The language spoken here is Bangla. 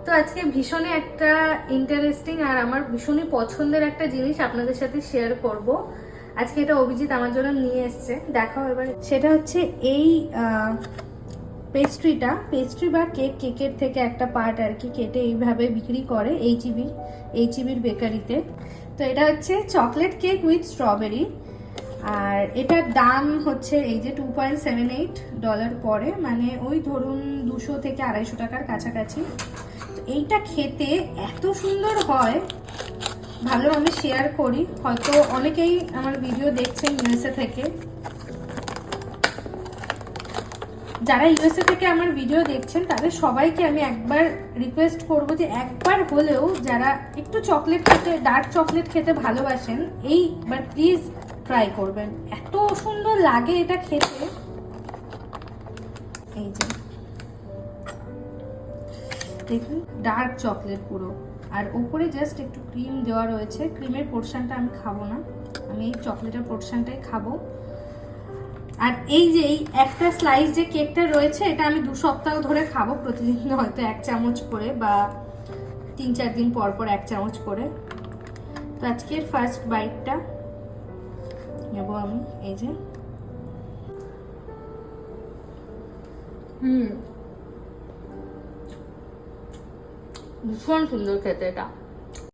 তো আজকে ভীষণই একটা ইন্টারেস্টিং আর আমার ভীষণই পছন্দের একটা জিনিস আপনাদের সাথে শেয়ার করব। আজকে এটা অভিজিৎ আমার জন্য নিয়ে এসছে, দেখাও এবার। সেটা হচ্ছে এই পেস্ট্রি বা কেকের থেকে একটা পার্ট আর কি কেটে এইভাবে বিক্রি করে এইচইবির বেকারিতে। তো এটা হচ্ছে চকলেট কেক উইথ স্ট্রবেরি, আর এটার দাম হচ্ছে এই যে $2.78 পড়ে, মানে ওই ধরুন 200 থেকে 250 টাকার কাছাকাছি। এইটা খেতে এত সুন্দর হয়, ভালো আমি শেয়ার করি। হয়তো অনেকেই আমার ভিডিও দেখছেন ইউএসএ থেকে, যারা ইউএসএ থেকে আমার ভিডিও দেখছেন তাদের সবাইকে আমি একবার রিকোয়েস্ট করব যে একবার হলেও যারা একটু চকলেট খেতে, ডার্ক চকলেট খেতে ভালোবাসেন, এইবার প্লিজ ট্রাই করবেন। এত সুন্দর লাগে এটা খেতে। এই যে দেখুন, ডার্ক চকলেট পুরো, আর উপরে জাস্ট একটু ক্রিম দেওয়া রয়েছে। ক্রিমের পোর্শনটা আমি খাবো না, আমি এই চকলেটের পোর্শনটাই খাবো। আর এই যে এই একটা স্লাইস যে কেকটা রয়েছে, এটা আমি 2 সপ্তাহ ধরে খাবো, প্রতিদিন হয়তো 1 চামচ করে বা 3-4 দিন পর পর 1 চামচ করে। তো আজকের ফার্স্ট বাইটটা নেবো আমি। এই যে ভীষণ সুন্দর খেতে এটা।